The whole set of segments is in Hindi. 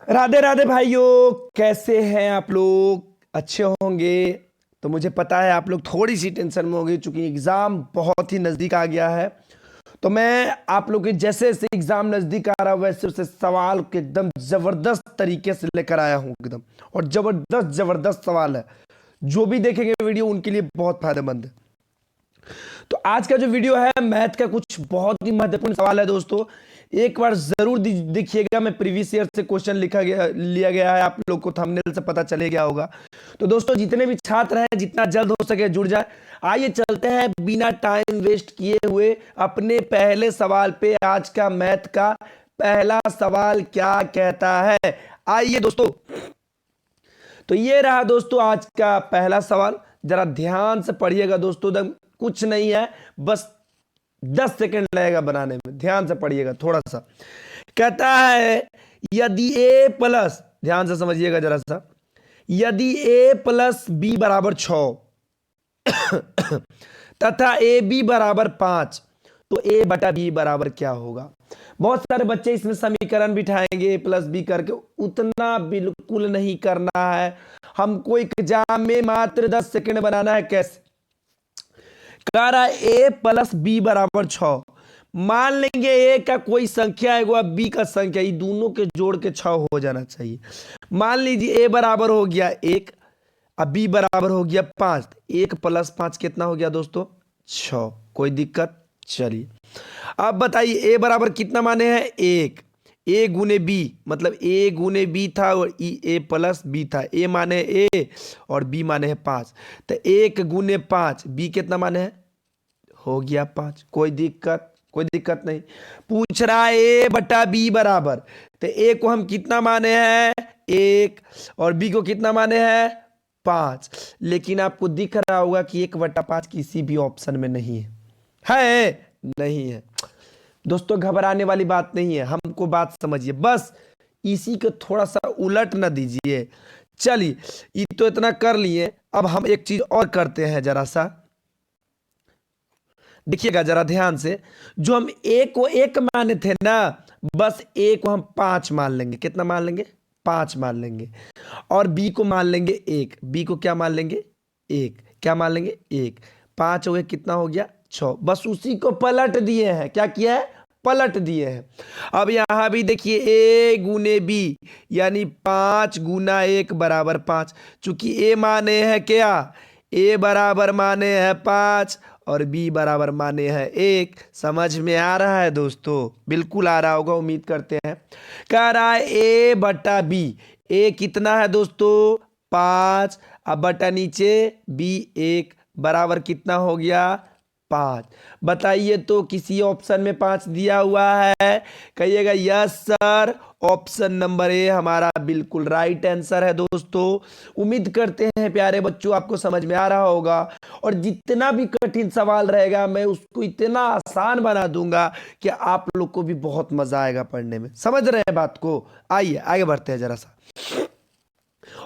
राधे राधे भाइयों, कैसे हैं आप लोग? अच्छे होंगे। तो मुझे पता है आप लोग थोड़ी सी टेंशन में होंगे क्योंकि एग्जाम बहुत ही नजदीक आ गया है। तो मैं आप लोग के जैसे जैसे एग्जाम नजदीक आ रहा है वैसे वैसे सवाल के एकदम जबरदस्त तरीके से लेकर आया हूं एकदम। और जबरदस्त जबरदस्त सवाल है। जो भी देखेंगे वीडियो उनके लिए बहुत फायदेमंद है। तो आज का जो वीडियो है मैथ का कुछ बहुत ही महत्वपूर्ण सवाल है दोस्तों। एक बार जरूर देखिएगा। मैं प्रीवियस ईयर से क्वेश्चन लिया गया है। आप लोग को थंबनेल से पता चले गया होगा। तो दोस्तों जितने भी छात्र हैं जितना जल्द हो सके जुड़ जाए। आइए चलते हैं बिना टाइम वेस्ट किए हुए अपने पहले सवाल पे। आज का मैथ का पहला सवाल क्या कहता है, आइए दोस्तों। तो ये रहा दोस्तों आज का पहला सवाल। जरा ध्यान से पढ़िएगा दोस्तों। कुछ नहीं है, बस 10 सेकंड लगेगा बनाने में। ध्यान से पढ़िएगा थोड़ा सा। कहता है यदि ए प्लस, ध्यान से समझिएगा जरा सा, यदि ए प्लस बी बराबर 6 तथा ए बी बराबर 5 तो ए बटा बी बराबर क्या होगा। बहुत सारे बच्चे इसमें समीकरण बिठाएंगे ए प्लस बी करके। उतना बिल्कुल नहीं करना है हमको। एग्जाम में मात्र 10 सेकंड बनाना है। कैसे कह रहा है? ए प्लस बी बराबर 6। मान लेंगे ए का कोई संख्या है वो बी का संख्या, ये दोनों के जोड़ के 6 हो जाना चाहिए। मान लीजिए ए बराबर हो गया 1, अब बी बराबर हो गया 5। 1 प्लस 5 कितना हो गया दोस्तों? 6। कोई दिक्कत? चलिए अब बताइए ए बराबर कितना माने हैं? 1। ए गुने बी मतलब ए गुने बी था और ए प्लस बी था। ए माने ए और बी माने है 5। तो 1 गुने 5, बी कितना माने है? हो गया 5। कोई दिक्कत? कोई दिक्कत नहीं। पूछ रहा है ए बटा बी बराबर, तो ए को हम कितना माने हैं? 1 और बी को कितना माने हैं? 5। लेकिन आपको दिख रहा होगा कि 1/5 किसी भी ऑप्शन में नहीं है। है नहीं है दोस्तों। घबराने वाली बात नहीं है, हमको बात समझिए बस। इसी को थोड़ा सा उलट ना दीजिए। चलिए ये तो इतना कर लिए, अब हम एक चीज और करते हैं जरा सा। देखिएगा जरा ध्यान से। जो हम ए को 1 माने थे ना, बस ए को हम 5 मान लेंगे। कितना मान लेंगे? 5 मान लेंगे। और बी को मान लेंगे 1। बी को क्या मान लेंगे? 1। क्या मान लेंगे? 1। 5 हो गया, कितना हो गया? 6। बस उसी को पलट दिए हैं। क्या किया है? पलट दिए हैं। अब यहां भी देखिए ए गुने बी यानी 5 गुना 1 बराबर 5। चूंकि ए माने हैं क्या? ए बराबर माने हैं 5 और बी बराबर माने हैं 1। समझ में आ रहा है दोस्तों? बिल्कुल आ रहा होगा, उम्मीद करते हैं। कह रहा है ए बटा बी। ए कितना है दोस्तों? 5। अब बटा नीचे बी 1 बराबर कितना हो गया? 5। बताइए तो किसी ऑप्शन में 5 दिया हुआ है? कहिएगा yes sir. Option number A हमारा बिल्कुल राइट आंसर है दोस्तों। उम्मीद करते हैं प्यारे बच्चों आपको समझ में आ रहा होगा। और जितना भी कठिन सवाल रहेगा मैं उसको इतना आसान बना दूंगा कि आप लोग को भी बहुत मजा आएगा पढ़ने में। समझ रहे हैं बात को? आइए आगे बढ़ते हैं जरा सा।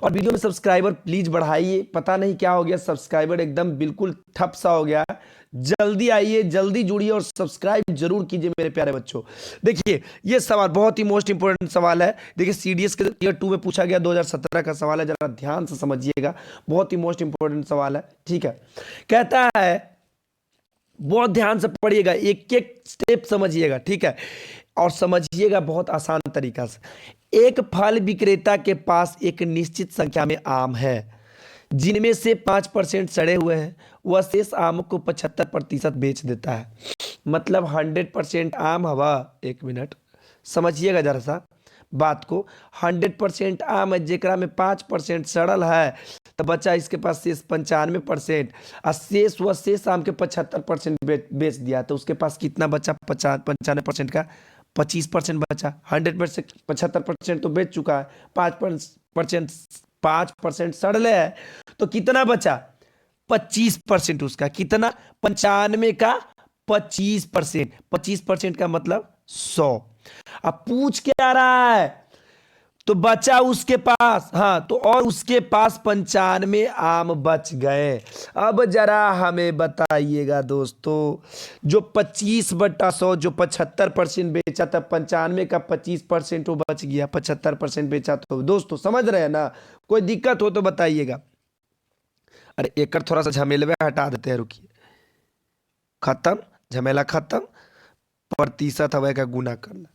और वीडियो में सब्सक्राइबर प्लीज बढ़ाइए। पता नहीं क्या हो गया, सब्सक्राइबर एकदम बिल्कुल ठप सा हो गया। जल्दी आइए, जल्दी जुड़िए और सब्सक्राइब जरूर कीजिए मेरे प्यारे बच्चों। देखिए ये सवाल बहुत ही मोस्ट इंपोर्टेंट सवाल है। देखिए सीडीएस के ईयर 2 में पूछा गया, 2017 का सवाल है। जरा ध्यान से समझिएगा, बहुत ही मोस्ट इंपोर्टेंट सवाल है। ठीक है, कहता है बहुत ध्यान से पढ़िएगा, एक एक स्टेप समझिएगा। ठीक है, और समझिएगा बहुत आसान तरीका से। एक फल विक्रेता के पास एक निश्चित संख्या में आम है जिनमें से 5% सड़े हुए हैं। वह शेष आम को 75% बेच देता है। मतलब 100% आम हवा। एक मिनट समझिएगा जरा सा बात को। 100% आम है जेकरा में 5% सड़ल है, तो बचा इसके पास शेष 95%। और शेष वह शेष आम के 75% बेच दिया, तो उसके पास कितना बचा? 95% का 25% बचा। 100% 75% तो बेच चुका है, 5% 5% सड़ले है, तो कितना बचा? 25%। उसका कितना? 95 का 25%। 25% का मतलब 100। अब पूछ क्या आ रहा है? तो बचा उसके पास, हाँ, तो और उसके पास 95 आम बच गए। अब जरा हमें बताइएगा दोस्तों, जो 25/100 जो 75% बेचा था, 95 का 25% वो बच गया, 75% बेचा। तो दोस्तों समझ रहे हैं ना, कोई दिक्कत हो तो बताइएगा। अरे एक थोड़ा सा झमेलवे हटा देते हैं, रुकिए, खत्म, झमेला खत्म, प्रतिशत हवा का गुना करना।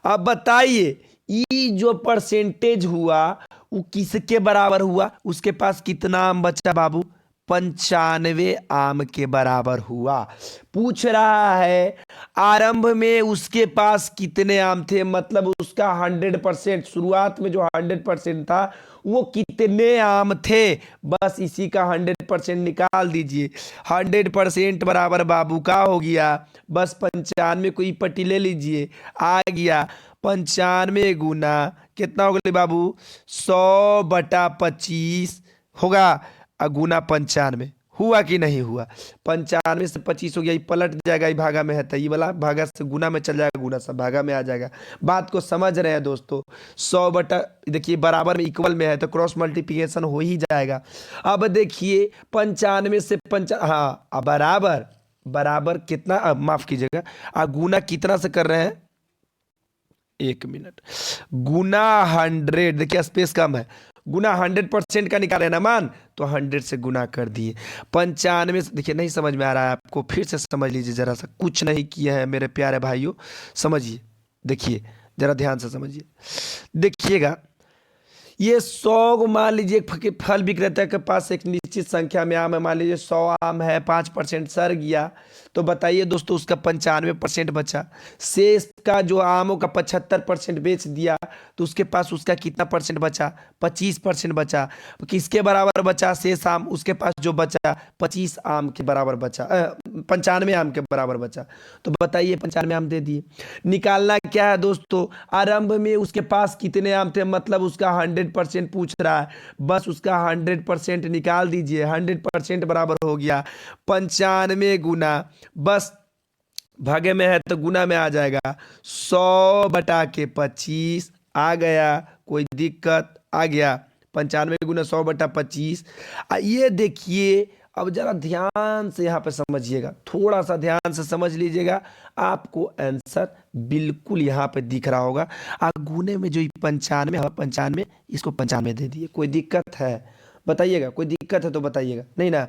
अब बताइए, ये जो परसेंटेज हुआ वो किसके बराबर हुआ, उसके पास कितना आम बचा बाबू, 95 आम के बराबर हुआ। पूछ रहा है आरंभ में उसके पास कितने आम थे, मतलब उसका 100%, शुरुआत में जो 100% था वो कितने आम थे, बस इसी का 100% निकाल दीजिए। 100% बराबर बाबू का हो गया, बस 95 को ही पट्टी ले लीजिए, आ गया 95 गुना कितना हो गया बाबू, 100/25 होगा, गुना 95 हुआ कि नहीं हुआ, 95 से 25 हो गया, ये पलट जाएगा, ये भागा में है तो ये वाला भागा से गुना में चल जाएगा, गुना से भागा में आ जाएगा। बात को समझ रहे हैं दोस्तों, 100 देखिए बराबर में इक्वल में है तो क्रॉस मल्टीप्लिकेशन हो ही जाएगा। अब देखिए 95 से हाँ, बराबर बराबर कितना, माफ कीजिएगा, गुना कितना से कर रहे हैं, 1 मिनट, गुना 100, देखिए स्पेस कम है, गुना 100% का निकाले ना मान, तो 100 से गुना कर दिए। 95 से, देखिए नहीं समझ में आ रहा है आपको, फिर से समझ लीजिए जरा सा, कुछ नहीं किया है मेरे प्यारे भाइयों, समझिए, देखिए जरा ध्यान से समझिए, देखिएगा ये 100 को मान लीजिए फल विक्रेता के पास एक निश्चित संख्या में आम है, मान लीजिए 100 आम है, 5% सड़ गया, तो बताइए दोस्तों उसका 95% बचा। शेष का जो आमों का 75% बेच दिया, तो उसके पास उसका कितना परसेंट बचा, 25% बचा। किसके बराबर बचा शेष आम, उसके पास जो बचा 25 आम के बराबर बचा, 95 आम के बराबर बचा। तो बताइए 95 आम दे दिए। निकालना क्या है दोस्तों, आरंभ में उसके पास कितने आम थे, मतलब उसका 100% पूछ रहा है, बस उसका 100% निकाल दीजिए, 100% बराबर हो गया 95 गुना, बस भागे में है तो गुना में आ जाएगा, 100/25 आ गया, कोई दिक्कत, आ गया 95 गुना 100/25। ये देखिए, अब जरा ध्यान से यहाँ पे समझिएगा, थोड़ा सा ध्यान से समझ लीजिएगा, आपको आंसर बिल्कुल यहाँ पे दिख रहा होगा। गुने में जो 95 है, 95, इसको 95 दे दिए, कोई दिक्कत है बताइएगा, कोई दिक्कत है तो बताइएगा, नहीं ना।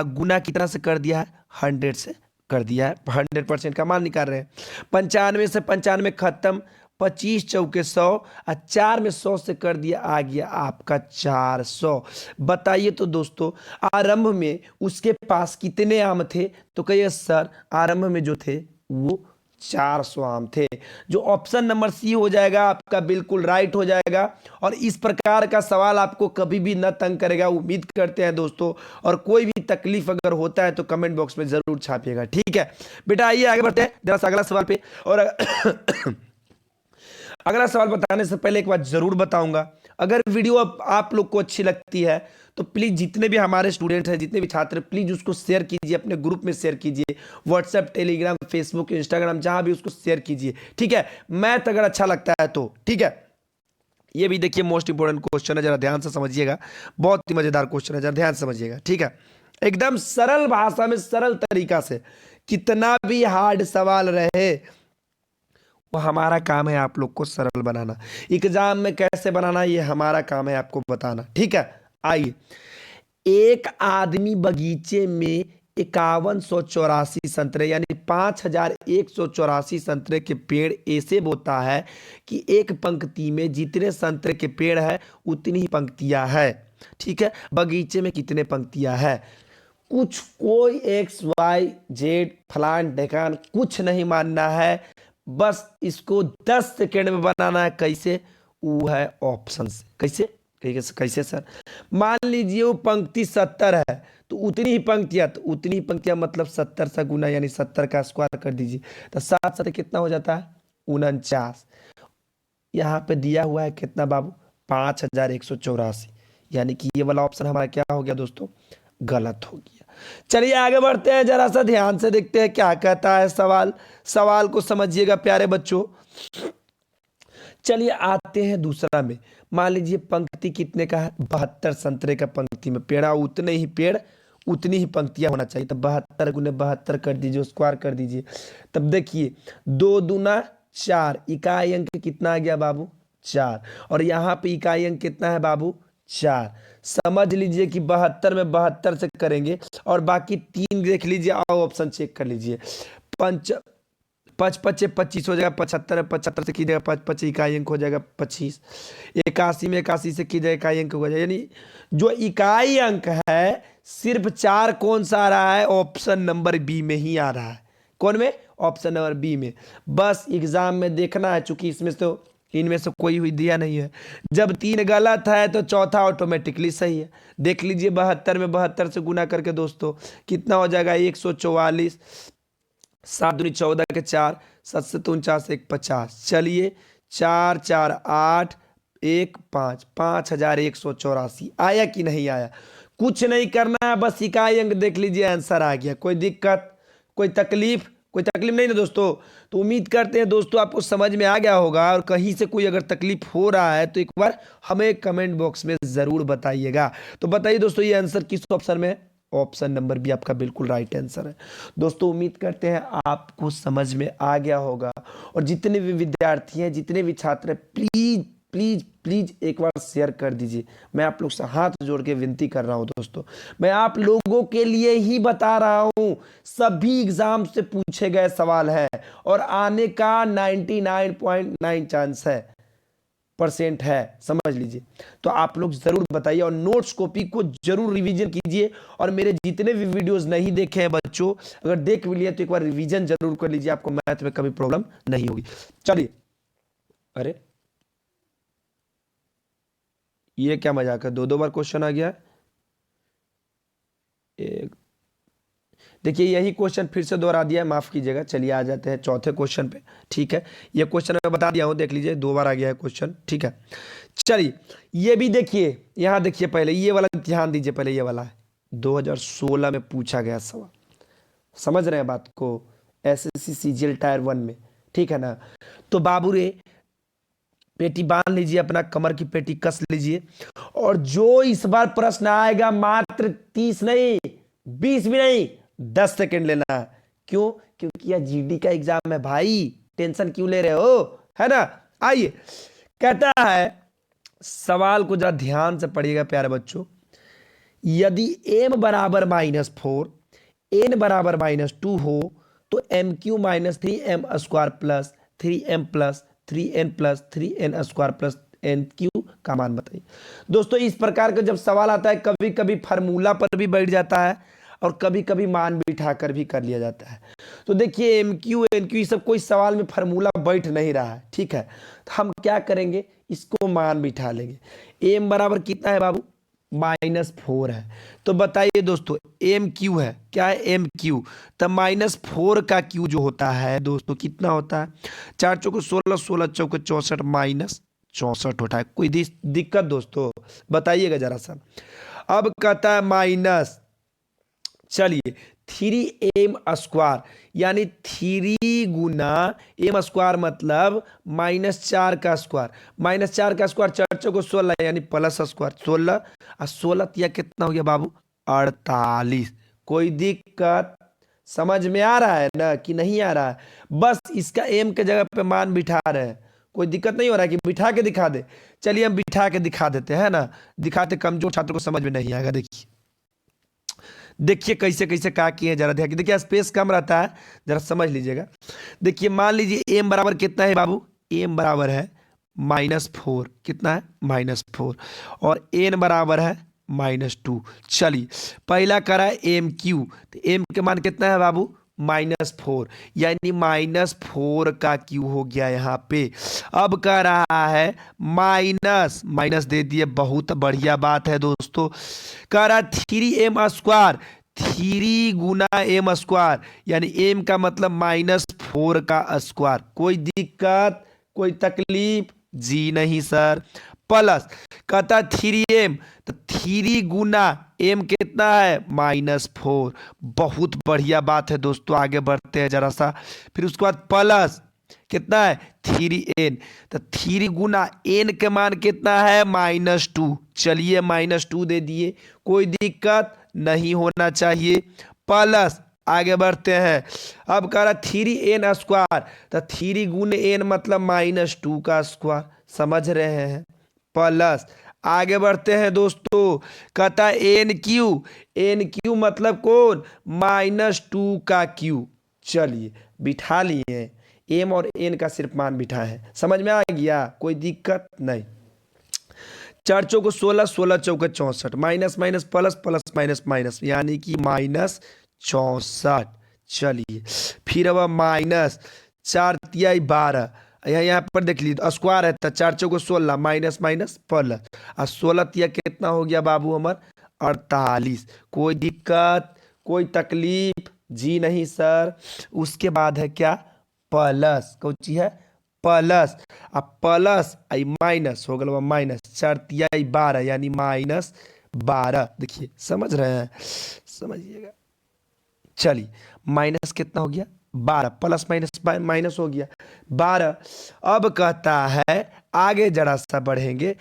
गुना कितना से कर दिया है, 100 से कर दिया है, 100% का मान निकाल रहे हैं। 95 से 95 खत्म, 25 चौके 100, और 4 में 100 से कर दिया, आ गया आपका 400। बताइए तो दोस्तों, आरंभ में उसके पास कितने आम थे, तो कहिए सर आरंभ में जो थे वो 400 आम थे। जो ऑप्शन नंबर सी हो जाएगा आपका बिल्कुल राइट हो जाएगा, और इस प्रकार का सवाल आपको कभी भी न तंग करेगा, उम्मीद करते हैं दोस्तों। और कोई भी तकलीफ अगर होता है तो कमेंट बॉक्स में जरूर छापिएगा, ठीक है बेटा। आइए आगे बढ़ते हैं जरा सा अगला सवाल पे। और अगला सवाल बताने से पहले एक बात जरूर बताऊंगा, अगर वीडियो आप लोग को अच्छी लगती है तो प्लीज जितने भी हमारे स्टूडेंट हैं, जितने भी छात्र, प्लीज उसको शेयर कीजिए, अपने ग्रुप में शेयर कीजिए, व्हाट्सएप, टेलीग्राम, फेसबुक, इंस्टाग्राम, जहां भी उसको शेयर कीजिए, ठीक है। मैथ अगर अच्छा लगता है तो, ठीक है। ये भी देखिए मोस्ट इंपोर्टेंट क्वेश्चन है, जरा ध्यान से समझिएगा, बहुत ही मजेदार क्वेश्चन है, जरा ध्यान से समझिएगा, ठीक है। एकदम सरल भाषा में, सरल तरीका से, कितना भी हार्ड सवाल रहे वो हमारा काम है आप लोग को सरल बनाना। एग्जाम में कैसे बनाना ये हमारा काम है आपको बताना, ठीक है। आइए, एक आदमी बगीचे में 5184 संतरे यानी 5184 संतरे के पेड़ ऐसे बोता है कि एक पंक्ति में जितने संतरे के पेड़ है उतनी ही पंक्तियां है, ठीक है। बगीचे में कितने पंक्तियां है, कुछ कोई एक्स वाई जेड फलान ढेकान कुछ नहीं मानना है, बस इसको 10 सेकेंड में बनाना है। कैसे, वो है ऑप्शन से। कैसे कैसे कैसे सर, मान लीजिए वो पंक्ति 70 है तो उतनी ही पंक्तियां, तो उतनी ही पंक्तियां मतलब 70 से गुना, यानी 70 का स्क्वायर कर दीजिए, तो 7 से कितना हो जाता है, 49। यहाँ पे दिया हुआ है कितना बाबू, 5184, यानी कि ये वाला ऑप्शन हमारा क्या हो गया दोस्तों, गलत हो गया। चलिए आगे बढ़ते हैं, जरा सा ध्यान से देखते हैं क्या कहता है सवाल। सवाल को समझिएगा प्यारे बच्चों। चलिए आते हैं दूसरा में। मान लीजिए पंक्ति कितने का है, 72 संतरे का पंक्ति में पेड़, उतने ही पेड़ उतनी ही पंक्तियां होना चाहिए। तो 72 गुने 72 कर दीजिए, स्क्वायर कर दीजिए। तब देखिए 2 दूना 4, इकाई अंक कितना आ गया बाबू 4, और यहाँ पे इकाई अंक कितना है बाबू 4। समझ लीजिए कि 72 में 72 से करेंगे, और बाकी 3 देख लीजिए, आओ ऑप्शन चेक कर लीजिए। पंच 5 पच्चे 25 हो जाएगा, 75 में 75 से कीजिएगा 5 5 इकाई अंक हो जाएगा 25। 81 में 81 से कीजिएगा इकाई अंक हो जाएगा। यानी जो इकाई अंक है सिर्फ 4 कौन सा आ रहा है, ऑप्शन नंबर बी में ही आ रहा है। कौन में, ऑप्शन नंबर बी में। बस एग्जाम में देखना है, चूंकि इसमें से तो इनमें से कोई हुई दिया नहीं है। जब 3 गलत है तो चौथा ऑटोमेटिकली सही है। देख लीजिए 72 में 72 से गुना करके दोस्तों कितना हो जाएगा 144, 7 दूनी 14 के 4, 7 से 49 1 50। चलिए 4 4 8 1 5, 5184 आया कि नहीं आया। कुछ नहीं करना है, बस इकाई अंक देख लीजिए, आंसर आ गया। कोई दिक्कत, कोई तकलीफ नहीं ना दोस्तों। तो उम्मीद करते हैं दोस्तों आपको समझ में आ गया होगा, और कहीं से कोई अगर तकलीफ हो रहा है तो एक बार हमें कमेंट बॉक्स में जरूर बताइएगा। तो बताइए दोस्तों ये आंसर किस ऑप्शन में है, ऑप्शन नंबर बी आपका बिल्कुल राइट आंसर है। दोस्तों उम्मीद करते हैं आपको समझ में आ गया होगा, और जितने भी विद्यार्थी हैं, जितने भी छात्र हैं, प्लीज प्लीज प्लीज एक बार शेयर कर दीजिए। मैं आप लोग से हाथ जोड़ के विनती कर रहा हूं दोस्तों, मैं आप लोगों के लिए ही बता रहा हूं। सभी एग्जाम से पूछे गए सवाल है, और आने का 99.9 चांस है, परसेंट है, समझ लीजिए। तो आप लोग जरूर बताइए, और नोट्स कॉपी को जरूर रिवीजन कीजिए। और मेरे जितने भी वीडियोस नहीं देखे हैं बच्चों, अगर देख भी लिए तो एक बार रिवीजन जरूर कर लीजिए, आपको मैथ में कभी प्रॉब्लम नहीं होगी। चलिए, अरे ये क्या मजाक है, 2 बार क्वेश्चन आ गया। एक देखिए यही क्वेश्चन फिर से दोहरा दिया है, माफ कीजिएगा। चलिए आ जाते हैं चौथे क्वेश्चन पे। ठीक है, ये क्वेश्चन मैं बता दिया हूं, देख लीजिए 2 बार आ गया है क्वेश्चन। ठीक है, चलिए ये भी देखिए, यहां देखिए, पहले ये वाला ध्यान दीजिए, पहले ये वाला है 2016 में पूछा गया सवाल। समझ रहे हैं बात को, एसएससी सीजीएल टायर 1 में। ठीक है ना। तो बाबू रे पेटी बांध लीजिए, अपना कमर की पेटी कस लीजिए, और जो इस बार प्रश्न आएगा मात्र 30 नहीं, 20 भी नहीं, 10 सेकंड लेना है। क्यों? क्योंकि यह जीडी का एग्जाम है भाई, टेंशन क्यों ले रहे हो, है ना। आइए, कहता है, सवाल को जरा ध्यान से पढ़िएगा प्यारे बच्चों। यदि m बराबर -4, n बराबर -2 हो, तो mq -3m square plus 3m plus 3n plus 3n square plus nq का मान बताइए। दोस्तों इस प्रकार का जब सवाल आता है, कभी कभी फार्मूला पर भी बैठ जाता है, और कभी कभी मान बिठा कर भी कर लिया जाता है। तो देखिए mq nq ये सब कोई सवाल में फार्मूला बैठ नहीं रहा है। ठीक है, तो हम क्या करेंगे, इसको मान बिठा लेंगे। m बराबर कितना है बाबू, -4 है। तो बताइए दोस्तों एम क्यू है, क्या है एम क्यू। तब -4 का क्यू जो होता है दोस्तों कितना होता है, 4 चौके 16, 16 चौके 64, -64 होता है। कोई दिक्कत दोस्तों बताइएगा जरा सा। अब कहता है माइनस, चलिए 3m स्क्वायर, यानी 3 गुना m स्क्वायर मतलब -4 का स्क्वायर, -4 का स्क्वायर 4 चौको 16, यानी प्लस स्क्वायर 16, और 16 या कितना हो गया बाबू 48। कोई दिक्कत समझ में आ रहा है ना कि नहीं आ रहा है। बस इसका m के जगह पे मान बिठा रहे हैं, कोई दिक्कत नहीं हो रहा है कि बिठा के दिखा दे। चलिए हम बिठा के दिखा देते हैं ना, दिखाते, कमजोर छात्र को समझ में नहीं आएगा। देखिए कैसे कैसे क्या किए, जरा ध्यान, देखिए स्पेस कम रहता है, जरा समझ लीजिएगा। देखिए मान लीजिए m बराबर कितना है बाबू, m बराबर है -4, कितना है -4, और n बराबर है -2। चलिए पहला करा है एम क्यू, तो m के मान कितना है बाबू -4, यानी -4 का क्यू हो गया यहाँ पे। अब कह रहा है माइनस, माइनस दे दिए, बहुत बढ़िया बात है दोस्तों। कह रहा 3m स्क्वायर, 3 गुना m स्क्वायर, यानी m का मतलब -4 का स्क्वायर। कोई दिक्कत, कोई तकलीफ जी नहीं सर। प्लस कहता 3m, तो 3 गुना m कितना है -4। बहुत बढ़िया बात है दोस्तों, आगे बढ़ते हैं जरा सा। फिर उसके बाद प्लस कितना है 3n। तो 3 गुना n के मान कितना है -2। चलिए -2 दे दिए, कोई दिक्कत नहीं होना चाहिए। प्लस आगे बढ़ते हैं, अब कह रहा 3n स्क्वायर, तो 3 गुने n मतलब -2 का स्क्वायर, समझ रहे हैं। प्लस आगे बढ़ते हैं दोस्तों, कहता है एन क्यू मतलब कौन -2 का क्यू। चलिए बिठा लिए, एम और एन का सिर्फ मान बिठा है, समझ में आ गया, कोई दिक्कत नहीं। 4 चौको 16, 16 चौके 64, minus minus plus, plus minus minus, यानी कि -64। चलिए फिर अब माइनस 4 तिहाई 12, यहाँ पर देख लीजिए स्क्वायर है तो 4 चौको 16, माइनस माइनस प्लस, और 16 तिया कितना हो गया बाबू हमार 48। कोई दिक्कत कोई तकलीफ जी नहीं सर। उसके बाद है क्या प्लस, कौन चीज है प्लस, अब प्लस आई माइनस हो गया माइनस, 4 तिया 12 यानी -12। देखिए समझ रहे हैं, समझिएगा। चलिए माइनस कितना हो गया 12, प्लस माइनस माइनस हो गया 12। अब कहता है आगे जरा सा बढ़ेंगे,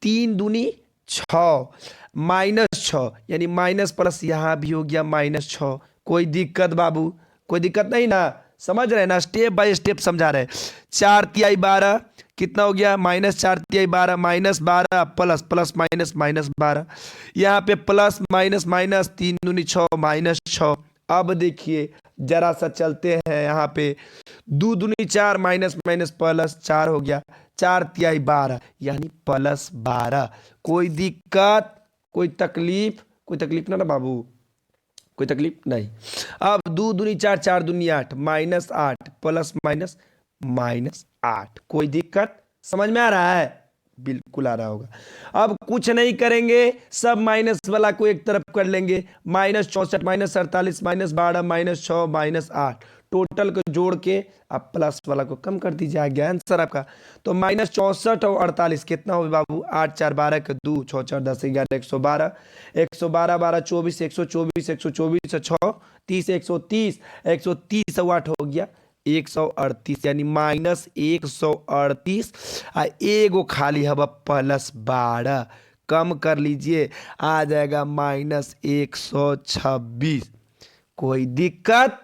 3 दूनी 6, -6 यानी माइनस प्लस यहाँ भी हो गया -6। कोई दिक्कत बाबू, कोई दिक्कत नहीं ना, समझ रहे ना, स्टेप बाय स्टेप समझा रहे। 4 तिहाई 12 कितना हो गया -4 तिहाई 12, -12 प्लस प्लस माइनस -12, यहाँ पे प्लस माइनस माइनस, 3 दूनी 6 -6। अब देखिए जरा सा चलते हैं, यहाँ पे 2 दूनी 4, माइनस माइनस प्लस 4 हो गया, 4 तिहाई 12 यानी +12। कोई दिक्कत कोई तकलीफ, कोई तकलीफ ना बाबू, कोई तकलीफ नहीं। अब 2 दूनी 4, 4 दूनी 8, -8 प्लस माइनस -8। कोई दिक्कत समझ में आ रहा है, बिल्कुल आ रहा होगा। अब कुछ नहीं करेंगे, सब माइनस वाला को एक तरफ कर लेंगे, -64 -48 -12 -6 -8, टोटल को जोड़ के आप प्लस वाला को कम कर दीजिए, आ गया आंसर आपका। तो -64 और 48 कितना हो बाबू 8 4 12 के 2 6 4 10 11 112, 112 12 24 124 124 6 30 130 130 और 8 हो गया 138, यानी -138। एगो खाली हवा +12, कम कर लीजिए आ जाएगा -126। कोई दिक्कत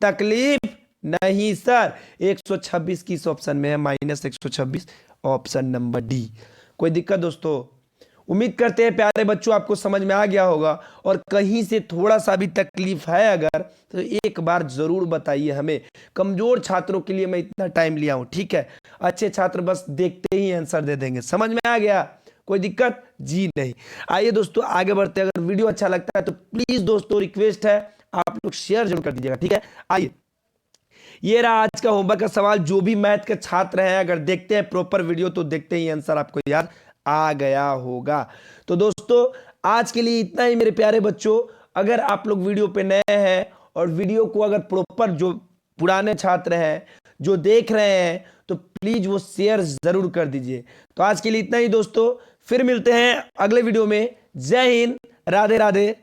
तकलीफ नहीं सर। 126 किस ऑप्शन में है -126, ऑप्शन नंबर डी। कोई दिक्कत दोस्तों, उम्मीद करते हैं प्यारे बच्चों आपको समझ में आ गया होगा, और कहीं से थोड़ा सा भी तकलीफ है अगर तो एक बार जरूर बताइए हमें। कमजोर छात्रों के लिए मैं इतना टाइम लिया हूं, ठीक है, अच्छे छात्र बस देखते ही आंसर दे देंगे। समझ में आ गया, कोई दिक्कत जी नहीं। आइए दोस्तों आगे बढ़ते हैं, अगर वीडियो अच्छा लगता है तो प्लीज दोस्तों रिक्वेस्ट है आप लोग शेयर जरूर कर दीजिएगा, ठीक है। आइए ये रहा आज का होमवर्क का सवाल, जो भी मैथ के छात्र हैं अगर देखते हैं प्रॉपर वीडियो तो देखते ही आंसर आपको याद आ गया होगा। तो दोस्तों आज के लिए इतना ही मेरे प्यारे बच्चों। अगर आप लोग वीडियो पे नए हैं और वीडियो को अगर प्रॉपर, जो पुराने छात्र हैं जो देख रहे हैं, तो प्लीज वो शेयर जरूर कर दीजिए। तो आज के लिए इतना ही दोस्तों, फिर मिलते हैं अगले वीडियो में। जय हिंद, राधे राधे।